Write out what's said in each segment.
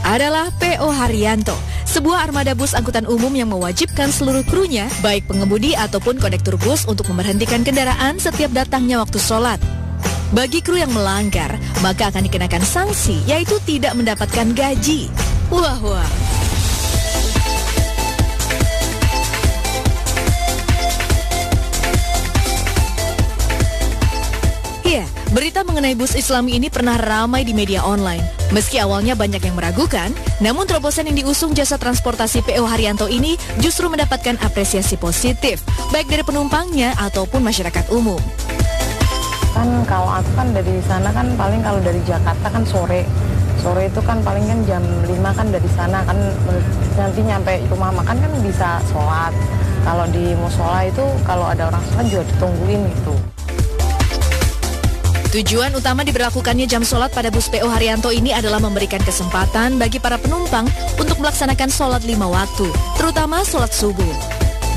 Adalah P.O. Haryanto, sebuah armada bus angkutan umum yang mewajibkan seluruh krunya, baik pengemudi ataupun kondektur bus untuk memberhentikan kendaraan setiap datangnya waktu sholat. Bagi kru yang melanggar, maka akan dikenakan sanksi, yaitu tidak mendapatkan gaji. Wah. Ya, berita mengenai bus Islami ini pernah ramai di media online. Meski awalnya banyak yang meragukan, namun terobosan yang diusung jasa transportasi P.O. Haryanto ini justru mendapatkan apresiasi positif, baik dari penumpangnya ataupun masyarakat umum. Kan kalau aku kan dari sana kan paling kalau dari Jakarta kan sore itu kan paling kan jam 5 kan dari sana kan nanti nyampe rumah makan kan bisa sholat. Kalau di musola itu kalau ada orang sholat juga ditungguin gitu. Tujuan utama diberlakukannya jam sholat pada bus P.O. Haryanto ini adalah memberikan kesempatan bagi para penumpang untuk melaksanakan sholat 5 waktu, terutama sholat subuh.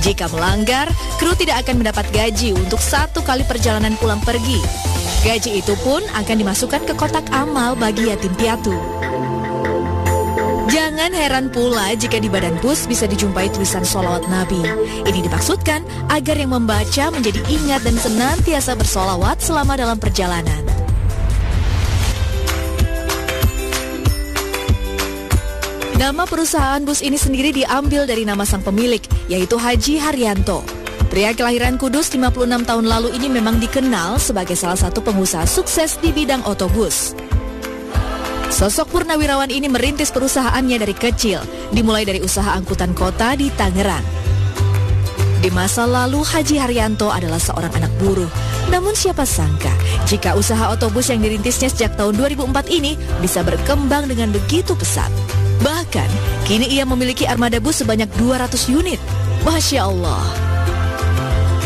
Jika melanggar, kru tidak akan mendapat gaji untuk 1 kali perjalanan pulang pergi. Gaji itu pun akan dimasukkan ke kotak amal bagi yatim piatu. Jangan heran pula jika di badan bus bisa dijumpai tulisan sholawat Nabi. Ini dimaksudkan agar yang membaca menjadi ingat dan senantiasa bersolawat selama dalam perjalanan. Nama perusahaan bus ini sendiri diambil dari nama sang pemilik, yaitu Haji Haryanto. Pria kelahiran Kudus 56 tahun lalu ini memang dikenal sebagai salah satu pengusaha sukses di bidang otobus. Sosok purnawirawan ini merintis perusahaannya dari kecil, dimulai dari usaha angkutan kota di Tangerang. Di masa lalu, Haji Haryanto adalah seorang anak buruh. Namun siapa sangka, jika usaha otobus yang dirintisnya sejak tahun 2004 ini bisa berkembang dengan begitu pesat. Bahkan, kini ia memiliki armada bus sebanyak 200 unit. Masya Allah.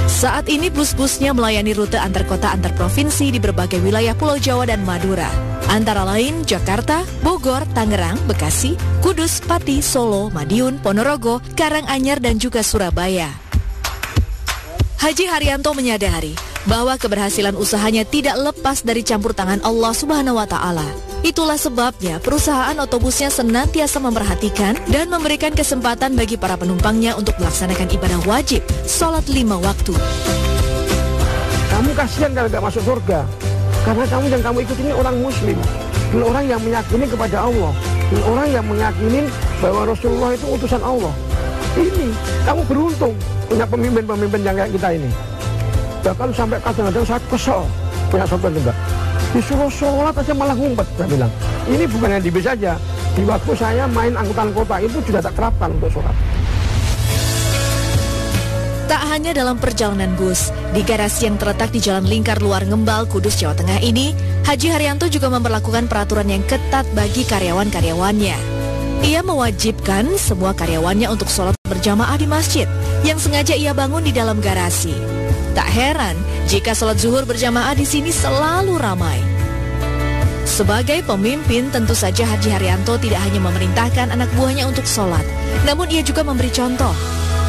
Saat ini bus-busnya melayani rute antar kota antar provinsi di berbagai wilayah Pulau Jawa dan Madura. Antara lain Jakarta, Bogor, Tangerang, Bekasi, Kudus, Pati, Solo, Madiun, Ponorogo, Karanganyar dan juga Surabaya. Haji Haryanto menyadari bahwa keberhasilan usahanya tidak lepas dari campur tangan Allah Subhanahu wa Ta'ala. Itulah sebabnya perusahaan otobusnya senantiasa memperhatikan dan memberikan kesempatan bagi para penumpangnya untuk melaksanakan ibadah wajib, sholat 5 waktu. Kamu kasihan kalau gak masuk surga, karena kamu yang kamu ikut ini orang muslim, dan orang yang meyakini kepada Allah, dan orang yang meyakini bahwa Rasulullah itu utusan Allah. Ini, kamu beruntung punya pemimpin-pemimpin yang kayak kita ini. Bahkan sampai kadang-kadang saya kesel punya sopir juga. Disuruh sholat aja malah ngumpet, saya bilang. Ini bukan yang di bis saja. Di waktu saya main angkutan kota itu sudah tak terapkan untuk sholat. Tak hanya dalam perjalanan bus, di garasi yang terletak di Jalan Lingkar Luar Ngembal, Kudus, Jawa Tengah ini, Haji Haryanto juga memperlakukan peraturan yang ketat bagi karyawan-karyawannya. Ia mewajibkan semua karyawannya untuk sholat berjamaah di masjid yang sengaja ia bangun di dalam garasi. Tak heran jika sholat zuhur berjamaah di sini selalu ramai. Sebagai pemimpin, tentu saja Haji Haryanto tidak hanya memerintahkan anak buahnya untuk sholat, namun ia juga memberi contoh.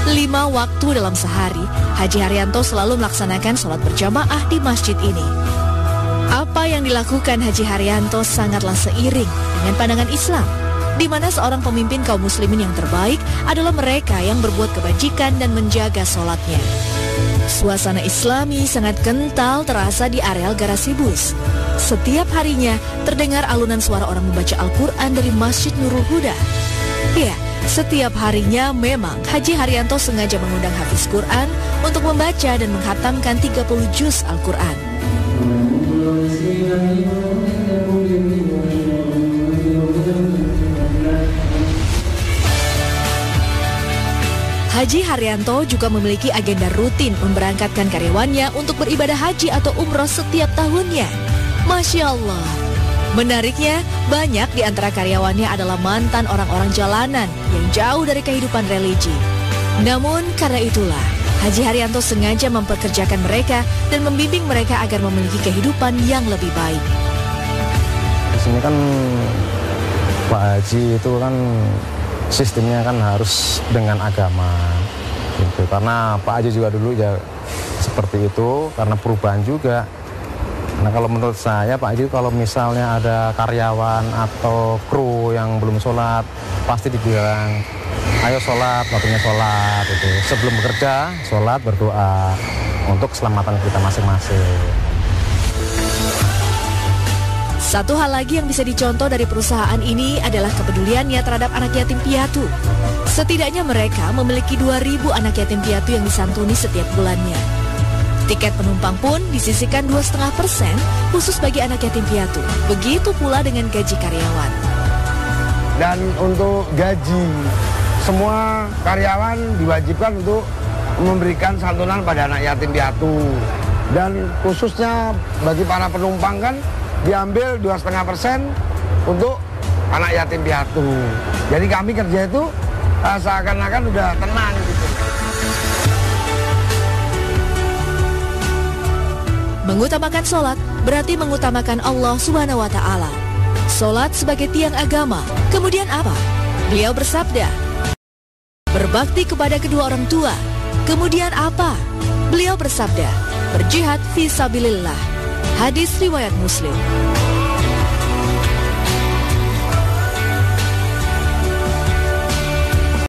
5 waktu dalam sehari, Haji Haryanto selalu melaksanakan sholat berjamaah di masjid ini. Apa yang dilakukan Haji Haryanto sangatlah seiring dengan pandangan Islam, di mana seorang pemimpin kaum muslimin yang terbaik adalah mereka yang berbuat kebajikan dan menjaga sholatnya. Suasana Islami sangat kental terasa di areal garasi bus. Setiap harinya terdengar alunan suara orang membaca Al-Quran dari Masjid Nurul Huda. Ya, setiap harinya memang Haji Haryanto sengaja mengundang hafiz Quran untuk membaca dan menghatamkan 30 juz Al-Quran. Haji Haryanto juga memiliki agenda rutin memberangkatkan karyawannya untuk beribadah haji atau umroh setiap tahunnya. Masya Allah. Menariknya, banyak di antara karyawannya adalah mantan orang-orang jalanan yang jauh dari kehidupan religi. Namun karena itulah, Haji Haryanto sengaja mempekerjakan mereka dan membimbing mereka agar memiliki kehidupan yang lebih baik. Di sini kan Pak Haji itu kan sistemnya kan harus dengan agama gitu. Karena Pak Haji juga dulu ya seperti itu, karena perubahan juga Nah kalau menurut saya Pak Haji, kalau misalnya ada karyawan atau kru yang belum sholat, pasti dibilang, ayo sholat, waktunya sholat. Gitu. Sebelum bekerja, sholat, berdoa untuk keselamatan kita masing-masing. Satu hal lagi yang bisa dicontoh dari perusahaan ini adalah kepeduliannya terhadap anak yatim piatu. Setidaknya mereka memiliki 2.000 anak yatim piatu yang disantuni setiap bulannya. Tiket penumpang pun disisihkan 2,5% khusus bagi anak yatim piatu. Begitu pula dengan gaji karyawan. Dan untuk gaji, semua karyawan diwajibkan untuk memberikan santunan pada anak yatim piatu. Dan khususnya bagi para penumpang kan diambil 2,5% untuk anak yatim piatu. Jadi kami kerja itu seakan-akan udah tenang gitu. Mengutamakan sholat berarti mengutamakan Allah Subhanahu wa Ta'ala. Sholat sebagai tiang agama. Kemudian apa? Beliau bersabda, berbakti kepada kedua orang tua. Kemudian apa? Beliau bersabda, berjihad fi sabilillah. Hadis riwayat Muslim.